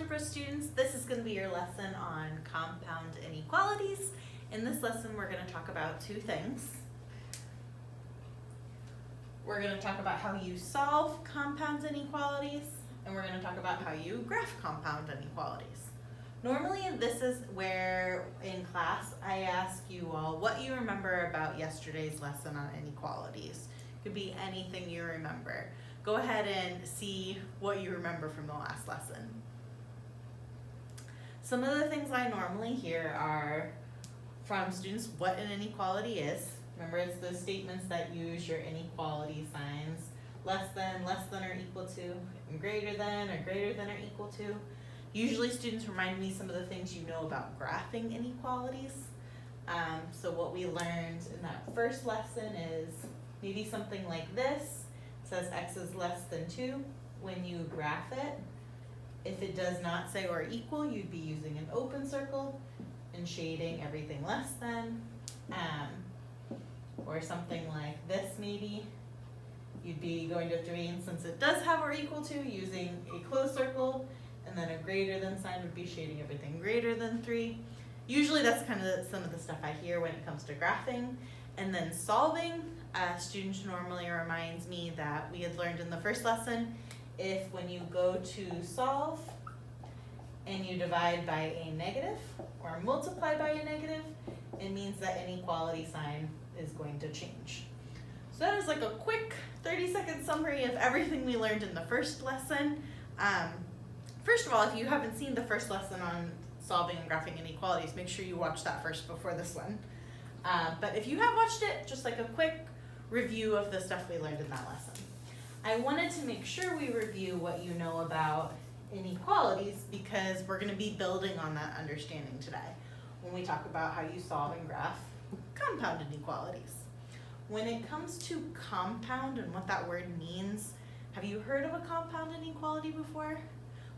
algebra students. This is going to be your lesson on compound inequalities. In this lesson, we're going to talk about two things. We're going to talk about how you solve compound inequalities, and we're going to talk about how you graph compound inequalities. Normally, this is where in class I ask you all what you remember about yesterday's lesson on inequalities. It could be anything you remember. Go ahead and see what you remember from the last lesson. Some of the things I normally hear are from students what an inequality is. Remember, it's those statements that use your inequality signs, less than or equal to, and greater than or equal to. Usually students remind me some of the things you know about graphing inequalities. So what we learned in that first lesson is maybe something like this. It says x is less than 2. When you graph it, if it does not say or equal, you'd be using an open circle and shading everything less than. Or something like this maybe. You'd be going to 3, and since it does have or equal to, using a closed circle, and then a greater than sign would be shading everything greater than 3. Usually that's kind of some of the stuff I hear when it comes to graphing. And then solving, students normally reminds me that we had learned in the first lesson, if when you go to solve and you divide by a negative or multiply by a negative, it means that inequality sign is going to change. So that is like a quick 30-second summary of everything we learned in the first lesson. First of all, if you haven't seen the first lesson on solving and graphing inequalities, make sure you watch that first before this one. But if you have watched it, just like a quick review of the stuff we learned in that lesson. I wanted to make sure we review what you know about inequalities because we're going to be building on that understanding today when we talk about how you solve and graph compound inequalities. When it comes to compound and what that word means, have you heard of a compound inequality before?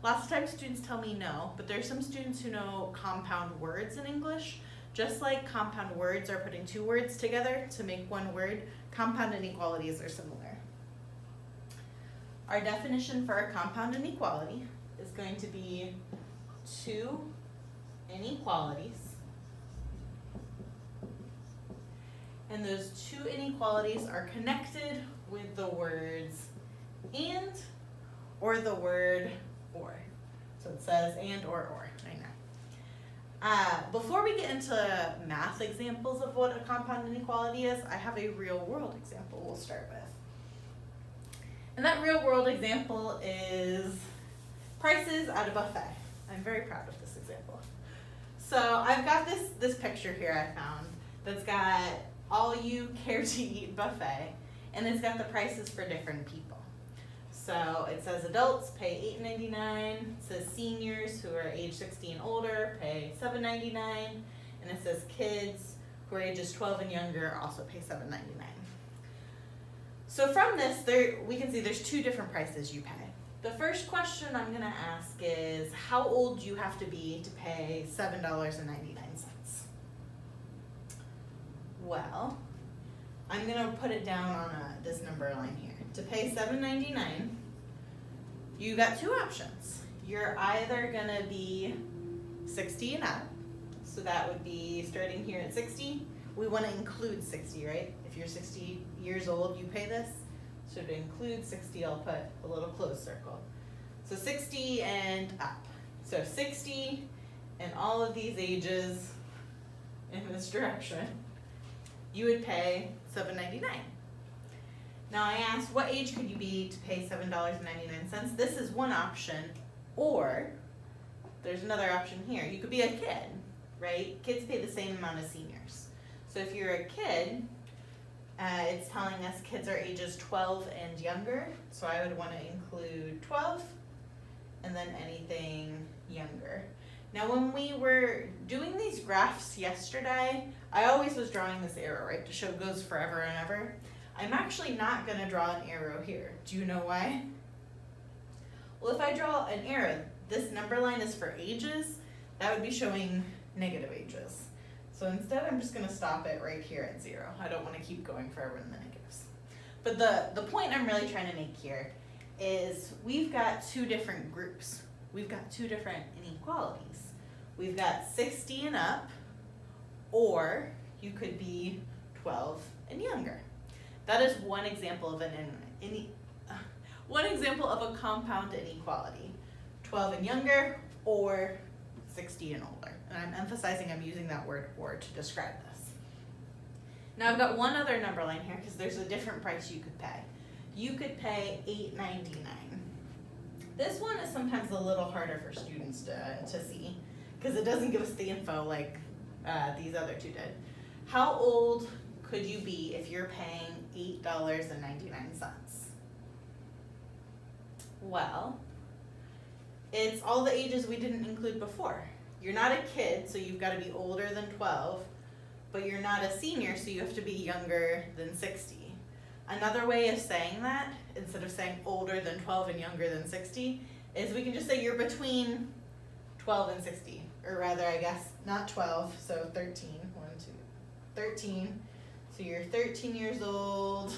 Lots of times students tell me no, but there's some students who know compound words in English. Just like compound words are putting two words together to make one word, compound inequalities are similar. Our definition for a compound inequality is going to be two inequalities. And those two inequalities are connected with the words and or the word or. So it says and or, I know. Before we get into math examples of what a compound inequality is, I have a real world example we'll start with. And that real world example is prices at a buffet. I'm very proud of this example. So I've got this picture here I found that's got all you care to eat buffet, and it's got the prices for different people. So it says adults pay $8.99, it says seniors who are age 60 and older pay $7.99, and it says kids who are ages 12 and younger also pay $7.99. So from this, we can see there's two different prices you pay. The first question I'm going to ask is how old you have to be to pay $7.99. Well, I'm going to put it down on this number line here. To pay $7.99, you got two options. You're either going to be 60 and up, so that would be starting here at 60. We want to include 60, right? If you're 60 years old, you pay this. So to include 60, I'll put a little closed circle. So 60 and up. So 60 and all of these ages in this direction, you would pay $7.99. Now I asked, what age could you be to pay $7.99? This is one option, or there's another option here. You could be a kid, right? Kids pay the same amount as seniors. So if you're a kid, it's telling us kids are ages 12 and younger, so I would want to include 12 and then anything younger. Now when we were doing these graphs yesterday, I always was drawing this arrow, right, to show it goes forever and ever. I'm actually not going to draw an arrow here. Do you know why? Well, if I draw an arrow, this number line is for ages, that would be showing negative ages. So instead, I'm just going to stop it right here at 0. I don't want to keep going forever in the negatives. But the point I'm really trying to make here is we've got two different groups. we've got two different inequalities. We've got 60 and up, or you could be 12 and younger. That is one example of one example of a compound inequality. 12 and younger, or 60 and older. And I'm emphasizing I'm using that word "or" to describe this. Now I've got one other number line here because there's a different price you could pay. You could pay $8.99. This one is sometimes a little harder for students to see because it doesn't give us the info like these other two did. How old could you be if you're paying $8.99? Well, it's all the ages we didn't include before. You're not a kid, so you've got to be older than 12, but you're not a senior, so you have to be younger than 60. Another way of saying that, instead of saying older than 12 and younger than 60, is we can just say you're between 12 and 60. Or rather, I guess, not 12, so 13. 13. So you're 13 years old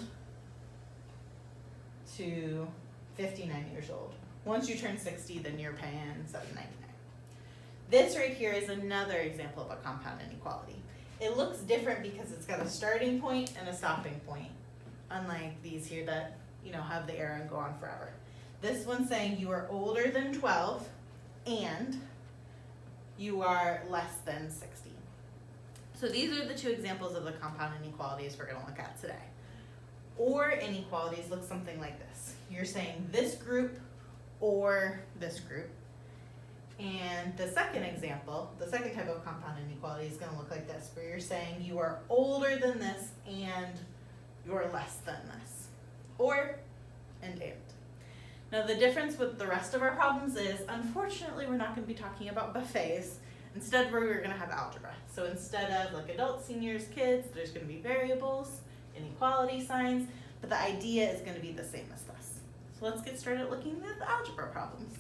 to 59 years old. Once you turn 60, then you're paying $7.99. This right here is another example of a compound inequality. It looks different because it's got a starting point and a stopping point, unlike these here that have the arrow and go on forever. This one's saying you are older than 12 and you are less than 60. So these are the two examples of the compound inequalities we're going to look at today. Or inequalities look something like this. You're saying this group or this group. And the second example, the second type of compound inequality is going to look like this, where you're saying you are older than this and you're less than this. Or and. Now the difference with the rest of our problems is, unfortunately, we're not going to be talking about buffets. Instead, we're going to have algebra. So instead of like adults, seniors, kids, there's going to be variables, inequality signs, but the idea is going to be the same as this. So let's get started looking at the algebra problems.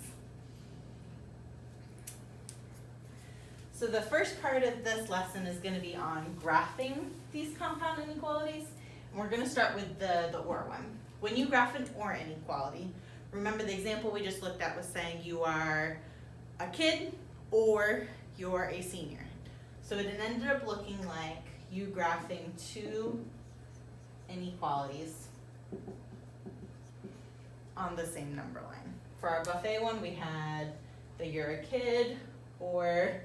So the first part of this lesson is going to be on graphing these compound inequalities. And we're going to start with the or one. When you graph an or inequality, remember the example we just looked at was saying you are a kid or you're a senior. So it ended up looking like you graphing two inequalities on the same number line. For our buffet one, we had the you're a kid or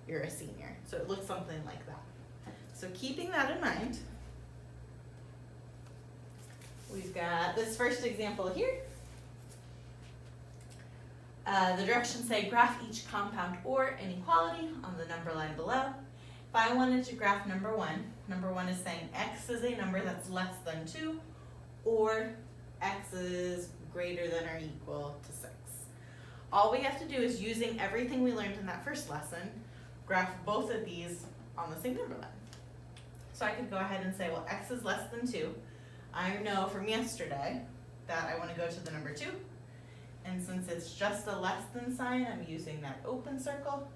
you're a senior. So it looks something like that. So keeping that in mind, we've got this first example here. The directions say graph each compound or inequality on the number line below. If I wanted to graph number one is saying x is a number that's less than 2 or x is greater than or equal to 6. All we have to do is, using everything we learned in that first lesson, graph both of these on the same number line. So I could go ahead and say, well, x is less than 2. I know from yesterday that I want to go to the number 2. And since it's just a less than sign, I'm using that open circle.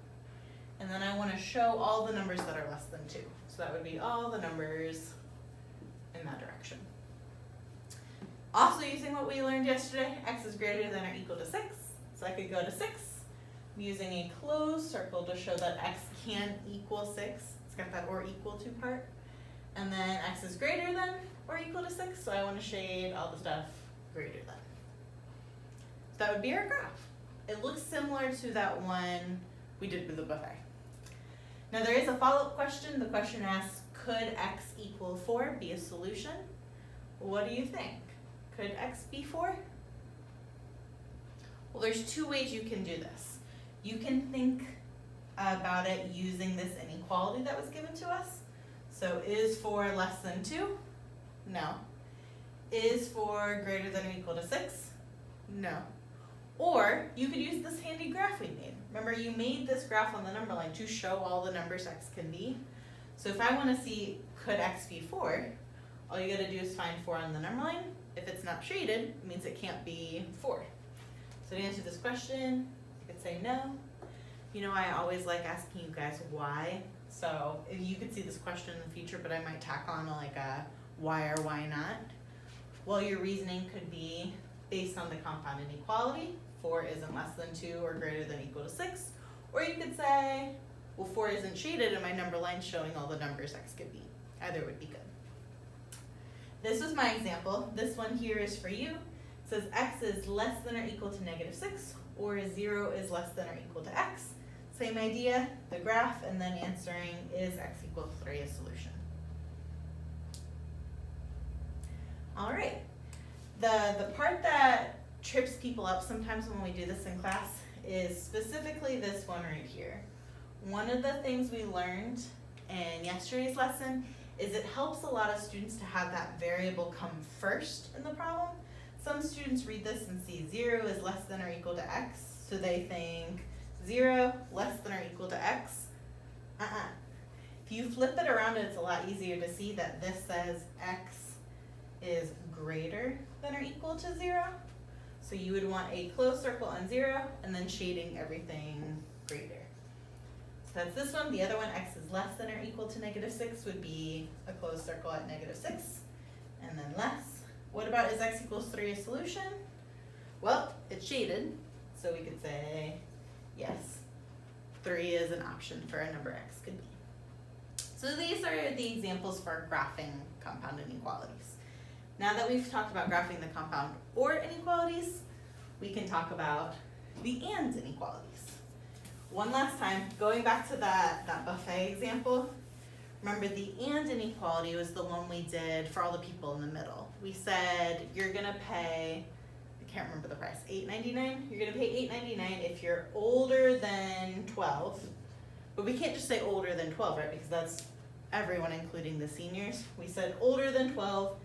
And then I want to show all the numbers that are less than 2. So that would be all the numbers in that direction. Also using what we learned yesterday, x is greater than or equal to 6. So I could go to 6. I'm using a closed circle to show that x can equal 6. It's got that or equal to part. And then x is greater than or equal to 6. So I want to shade all the stuff greater than. That would be our graph. It looks similar to that one we did with the buffet. Now there is a follow-up question. The question asks, could x equal 4 be a solution? What do you think? Could x be 4? Well, there's two ways you can do this. You can think about it using this inequality that was given to us. So is 4 less than 2? No. Is 4 greater than or equal to 6? No. Or you could use this handy graph we made. Remember, you made this graph on the number line to show all the numbers x can be. So if I want to see, could x be 4, all you got to do is find 4 on the number line. If it's not shaded, it means it can't be 4. So to answer this question, you could say no. You know, I always like asking you guys why. So if you could see this question in the future, but I might tack on like a why or why not. Well, your reasoning could be based on the compound inequality. 4 isn't less than 2 or greater than or equal to 6. Or you could say, well, 4 isn't shaded and my number line's showing all the numbers x could be. Either would be good. This was my example. This one here is for you. It says x is less than or equal to negative 6, or 0 is less than or equal to x. Same idea, the graph, and then answering is x equals 3 a solution. All right, the part that trips people up sometimes when we do this in class is specifically this one right here. One of the things we learned in yesterday's lesson is it helps a lot of students to have that variable come first in the problem. Some students read this and see 0 is less than or equal to x, so they think 0 less than or equal to x. If you flip it around, it's a lot easier to see that this says x is greater than or equal to 0. So you would want a closed circle on 0 and then shading everything greater. So that's this one. The other one, x is less than or equal to negative 6, would be a closed circle at negative 6 and then less. What about is x equals 3 a solution? Well, it's shaded, so we could say yes, 3 is an option for a number x could be. So these are the examples for graphing compound inequalities. Now that we've talked about graphing the compound or inequalities, we can talk about the and inequalities. One last time, going back to that buffet example, remember the and inequality was the one we did for all the people in the middle. We said you're gonna pay, I can't remember the price, $8.99? You're gonna pay $8.99 if you're older than 12, but we can't just say older than 12, right? Because that's everyone, including the seniors. We said older than 12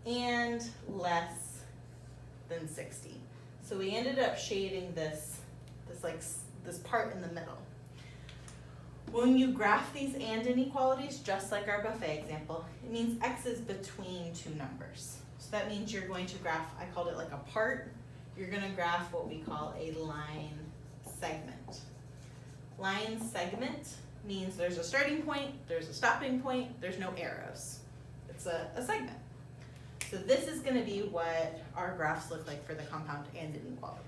and less than 60. So we ended up shading this part in the middle. When you graph these and inequalities, just like our buffet example, it means x is between two numbers. So that means you're going to graph, I called it like a part, you're gonna graph what we call a line segment. Line segment means there's a starting point, there's a stopping point, there's no arrows. It's a segment. So this is gonna be what our graphs look like for the compound and inequalities.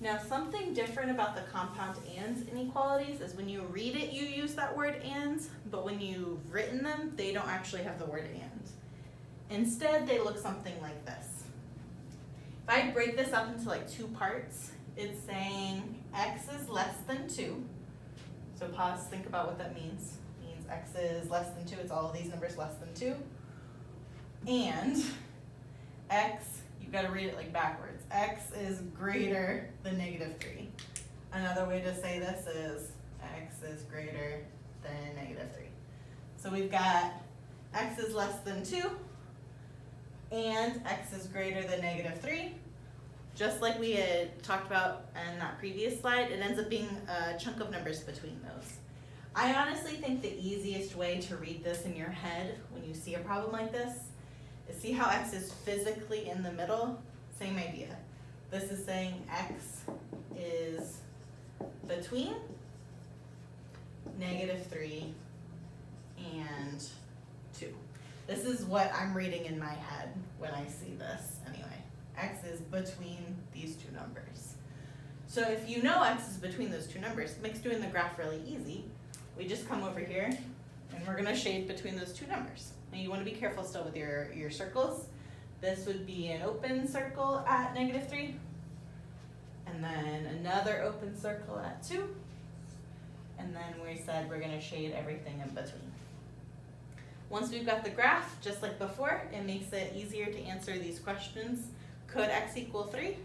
Now, something different about the compound and inequalities is when you read it, you use that word and, but when you've written them, they don't actually have the word and. Instead, they look something like this. If I break this up into like two parts, it's saying x is less than 2. So pause, think about what that means. It means x is less than 2, it's all of these numbers less than 2. And x, you've got to read it like backwards. X is greater than negative 3. Another way to say this is x is greater than negative 3. So we've got x is less than 2 and x is greater than negative 3. Just like we had talked about in that previous slide, it ends up being a chunk of numbers between those. I honestly think the easiest way to read this in your head when you see a problem like this is see how x is physically in the middle. Same idea. This is saying x is between negative 3 and 2. This is what I'm reading in my head when I see this anyway. X is between these two numbers. So if you know x is between those two numbers, it makes doing the graph really easy. We just come over here and we're gonna shade between those two numbers. Now you wanna be careful still with your circles. This would be an open circle at negative 3, and then another open circle at 2, and then we said we're gonna shade everything in between. Once we've got the graph, just like before, it makes it easier to answer these questions. Could x equal 3?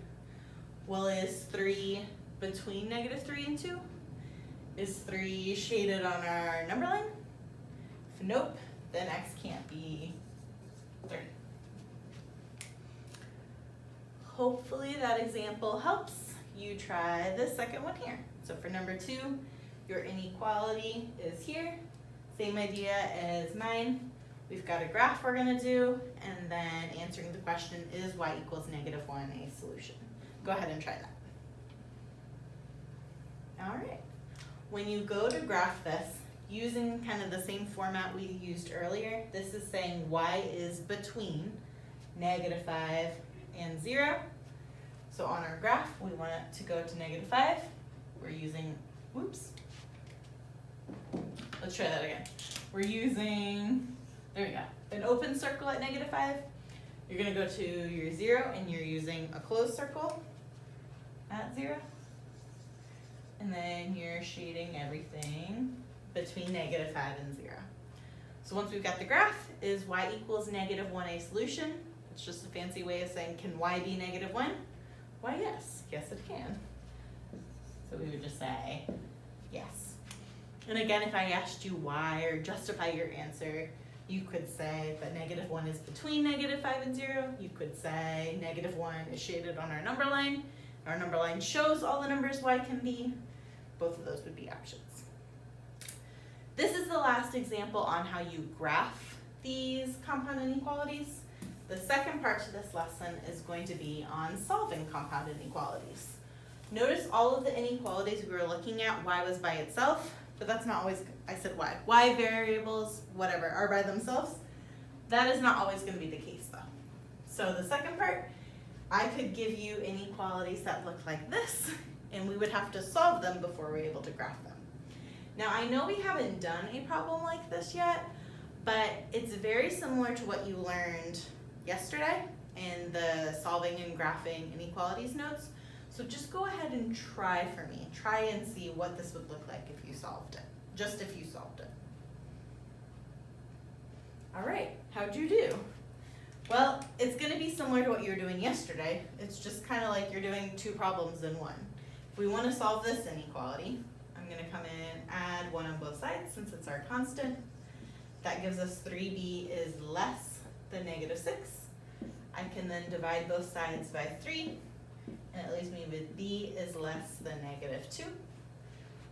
Well, is 3 between negative 3 and 2? Is 3 shaded on our number line? If nope, then x can't be 3. Hopefully that example helps. You try the second one here. So for number 2, your inequality is here. Same idea as mine. We've got a graph we're gonna do, and then answering the question, is y equals negative 1 a solution? Go ahead and try that. All right. When you go to graph this, using kind of the same format we used earlier, this is saying y is between negative 5 and 0. So on our graph, we want it to go to -5. We're using, whoops. Let's try that again. We're using, there we go, an open circle at -5. You're gonna go to your 0 and you're using a closed circle at 0. And then you're shading everything between -5 and 0. So once we've got the graph, is y equals -1 a solution? It's just a fancy way of saying, can y be -1? Why, yes. Yes, it can. So we would just say yes. And again, if I asked you why or justify your answer, you could say that -1 is between -5 and 0. You could say -1 is shaded on our number line. Our number line shows all the numbers y can be. Both of those would be options. This is the last example on how you graph these compound inequalities. The second part to this lesson is going to be on solving compound inequalities. Notice all of the inequalities we were looking at, y was by itself, but that's not always, I said y. Y variables, whatever, are by themselves. That is not always going to be the case though. So the second part, I could give you inequalities that look like this, and we would have to solve them before we're able to graph them. Now I know we haven't done a problem like this yet, but it's very similar to what you learned yesterday in the solving and graphing inequalities notes. So just go ahead and try for me. Try and see what this would look like if you solved it. Just if you solved it. All right, how'd you do? Well, it's gonna be similar to what you were doing yesterday. It's just kind of like you're doing two problems in one. If we want to solve this inequality, I'm gonna come in, add 1 on both sides since it's our constant. That gives us 3b is less than -6. I can then divide both sides by 3, and it leaves me with b is less than -2.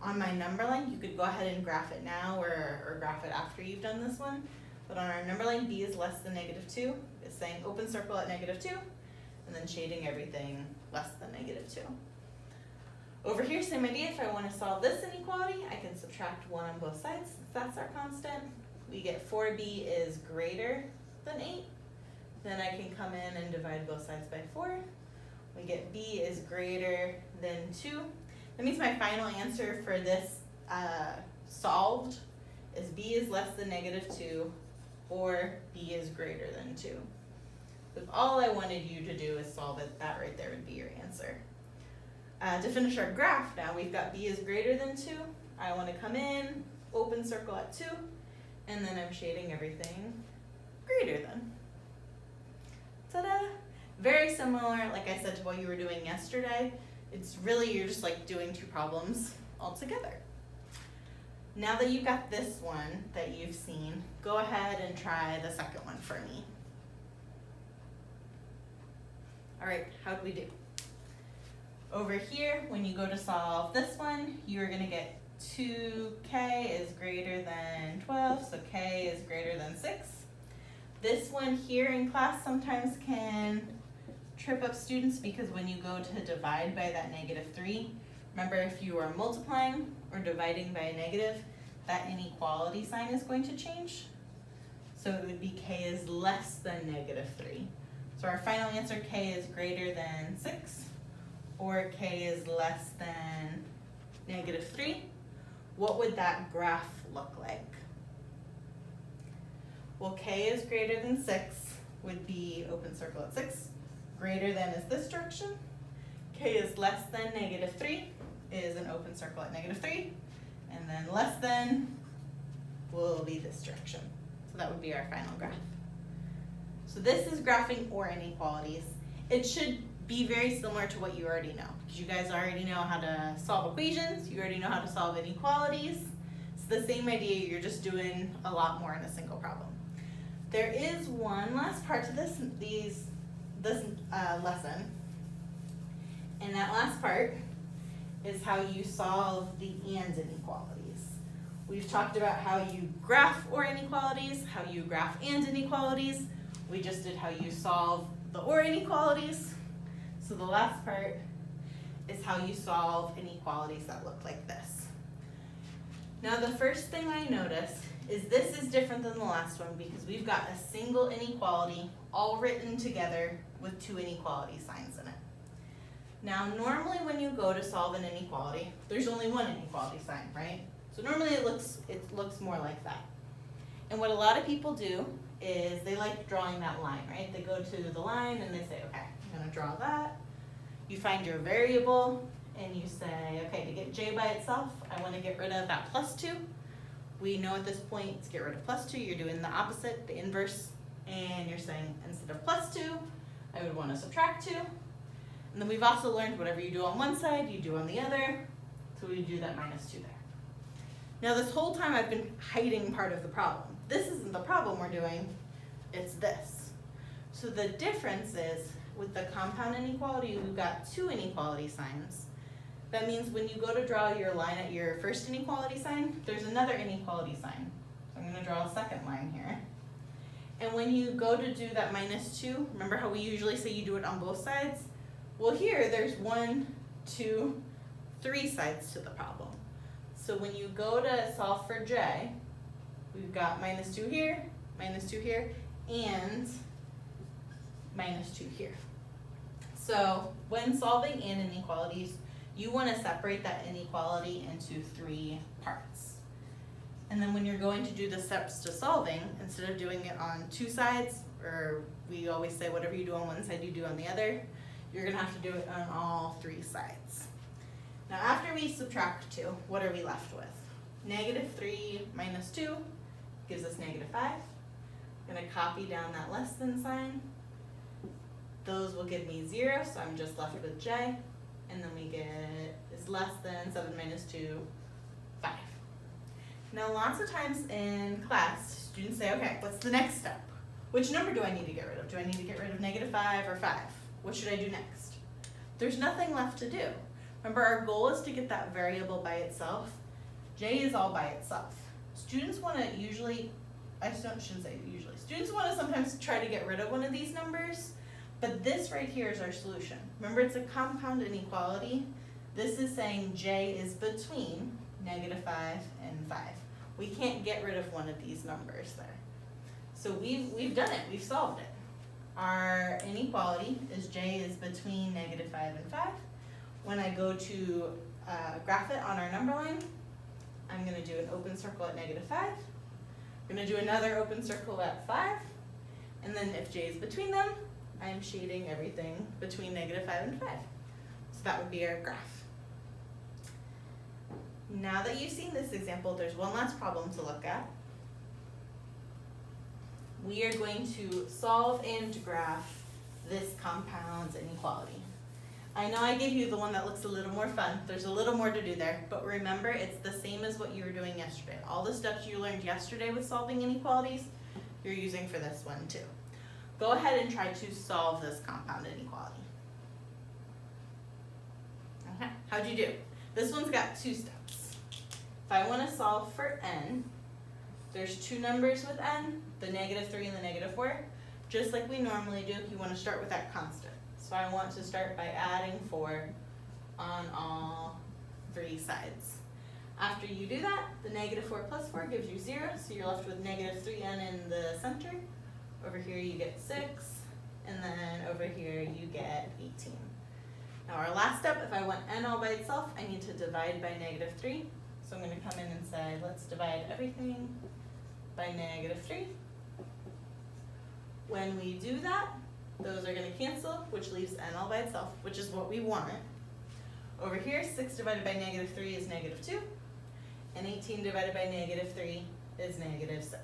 On my number line, you could go ahead and graph it now or graph it after you've done this one. But on our number line, b is less than -2. It's saying open circle at -2, and then shading everything less than -2. Over here, same idea. If I want to solve this inequality, I can subtract 1 on both sides. Since that's our constant, we get 4b is greater than 8. Then I can come in and divide both sides by 4. We get b is greater than 2. That means my final answer for this solved is b is less than -2 or b is greater than 2. If all I wanted you to do is solve it, that right there would be your answer. To finish our graph now, we've got b is greater than 2. I want to come in, open circle at 2, and then I'm shading everything greater than. Ta-da! Very similar, like I said, to what you were doing yesterday. It's really, you're just like doing two problems all together. Now that you've got this one that you've seen, go ahead and try the second one for me. All right, how'd we do? Over here, when you go to solve this one, you're gonna get 2k is greater than 12, so k is greater than 6. This one here in class sometimes can trip up students because when you go to divide by that -3, remember if you are multiplying or dividing by a negative, that inequality sign is going to change. So it would be k is less than -3. So our final answer, k is greater than 6, or k is less than -3. What would that graph look like? Well, k is greater than 6 would be open circle at 6. Greater than is this direction. K is less than -3 is an open circle at -3. And then less than will be this direction. So that would be our final graph. So this is graphing or inequalities. It should be very similar to what you already know, because you guys already know how to solve equations, you already know how to solve inequalities. It's the same idea, you're just doing a lot more in a single problem. There is one last part to this lesson, and that last part is how you solve the and inequalities. We've talked about how you graph or inequalities, how you graph and inequalities. We just did how you solve the or inequalities. So the last part is how you solve inequalities that look like this. Now the first thing I notice is this is different than the last one because we've got a single inequality all written together with two inequality signs in it. Now, normally when you go to solve an inequality, there's only one inequality sign, right? So normally it looks more like that. And what a lot of people do is they like drawing that line, right? They go to the line and they say, okay, I'm gonna draw that. You find your variable and you say, okay, to get j by itself, I wanna get rid of that plus 2. We know at this point to get rid of plus 2, you're doing the opposite, the inverse, and you're saying instead of plus 2, I would wanna subtract 2. And then we've also learned whatever you do on one side, you do on the other, so we do that minus 2 there. Now this whole time I've been hiding part of the problem. This isn't the problem we're doing, it's this. So the difference is, with the compound inequality, we've got 2 inequality signs. That means when you go to draw your line at your first inequality sign, there's another inequality sign. So I'm gonna draw a second line here. And when you go to do that minus 2, remember how we usually say you do it on both sides? Well, here there's 1, 2, 3 sides to the problem. So when you go to solve for j, we've got minus 2 here, and minus 2 here. So when solving in inequalities, you want to separate that inequality into 3 parts. And then when you're going to do the steps to solving, instead of doing it on 2 sides, or we always say whatever you do on one side, you do on the other, you're going to have to do it on all 3 sides. Now after we subtract 2, what are we left with? Negative 3 minus 2 gives us negative 5. I'm going to copy down that less than sign. Those will give me 0, so I'm just left with j. And then we get is less than 7 minus 2, 5. Now lots of times in class, students say, okay, what's the next step? Which number do I need to get rid of? Do I need to get rid of negative 5 or 5? What should I do next? There's nothing left to do. Remember, our goal is to get that variable by itself. J is all by itself. Students want to usually, shouldn't say usually, students want to sometimes try to get rid of one of these numbers, but this right here is our solution. Remember, it's a compound inequality. This is saying J is between negative 5 and 5. We can't get rid of one of these numbers there. So we've done it, we've solved it. Our inequality is J is between negative 5 and 5. When I go to graph it on our number line, I'm going to do an open circle at negative 5. I'm going to do another open circle at 5. And then if J is between them, I'm shading everything between negative 5 and 5. So that would be our graph. Now that you've seen this example, there's one last problem to look at. We are going to solve and graph this compound inequality. I know I gave you the one that looks a little more fun. There's a little more to do there, but remember, it's the same as what you were doing yesterday. All the steps you learned yesterday with solving inequalities, you're using for this one too. Go ahead and try to solve this compound inequality. Okay, how'd you do? This one's got 2 steps. If I want to solve for n, there's 2 numbers with n, the negative 3 and the negative 4. Just like we normally do, you want to start with that constant. So I want to start by adding 4 on all 3 sides. After you do that, the negative 4 plus 4 gives you 0, so you're left with negative 3n in the center. Over here you get 6, and then over here you get 18. Now our last step, if I want n all by itself, I need to divide by negative 3. So I'm going to come in and say, let's divide everything by negative 3. When we do that, those are going to cancel, which leaves n all by itself, which is what we want. Over here, 6 divided by negative 3 is negative 2, and 18 divided by negative 3 is negative 6.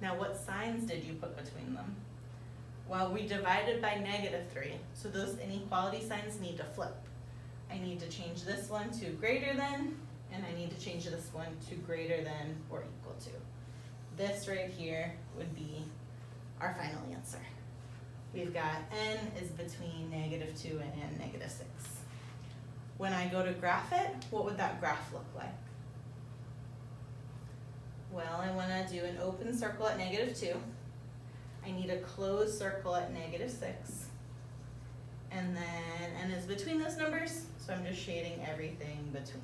Now what signs did you put between them? Well, we divided by negative 3, so those inequality signs need to flip. I need to change this one to greater than, and I need to change this one to greater than or equal to. This right here would be our final answer. We've got n is between negative 2 and negative 6. When I go to graph it, what would that graph look like? Well, I want to do an open circle at negative 2. I need a closed circle at negative 6. And then n is between those numbers, so I'm just shading everything between.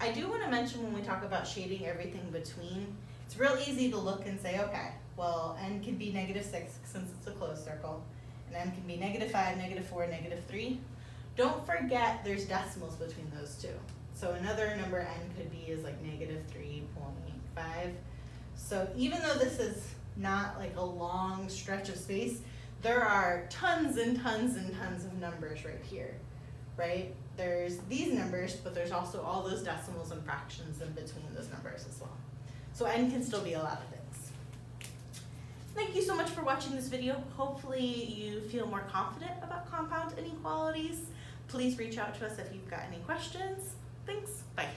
I do want to mention when we talk about shading everything between, it's real easy to look and say, okay, well, n can be negative 6 since it's a closed circle, and n can be negative 5, negative 4, negative 3. Don't forget there's decimals between those two. So another number n could be is like -3.5. So even though this is not like a long stretch of space, there are tons and tons and tons of numbers right here, right? There's these numbers, but there's also all those decimals and fractions in between those numbers as well. So n can still be a lot of things. Thank you so much for watching this video. Hopefully you feel more confident about compound inequalities. Please reach out to us if you've got any questions. Thanks, bye.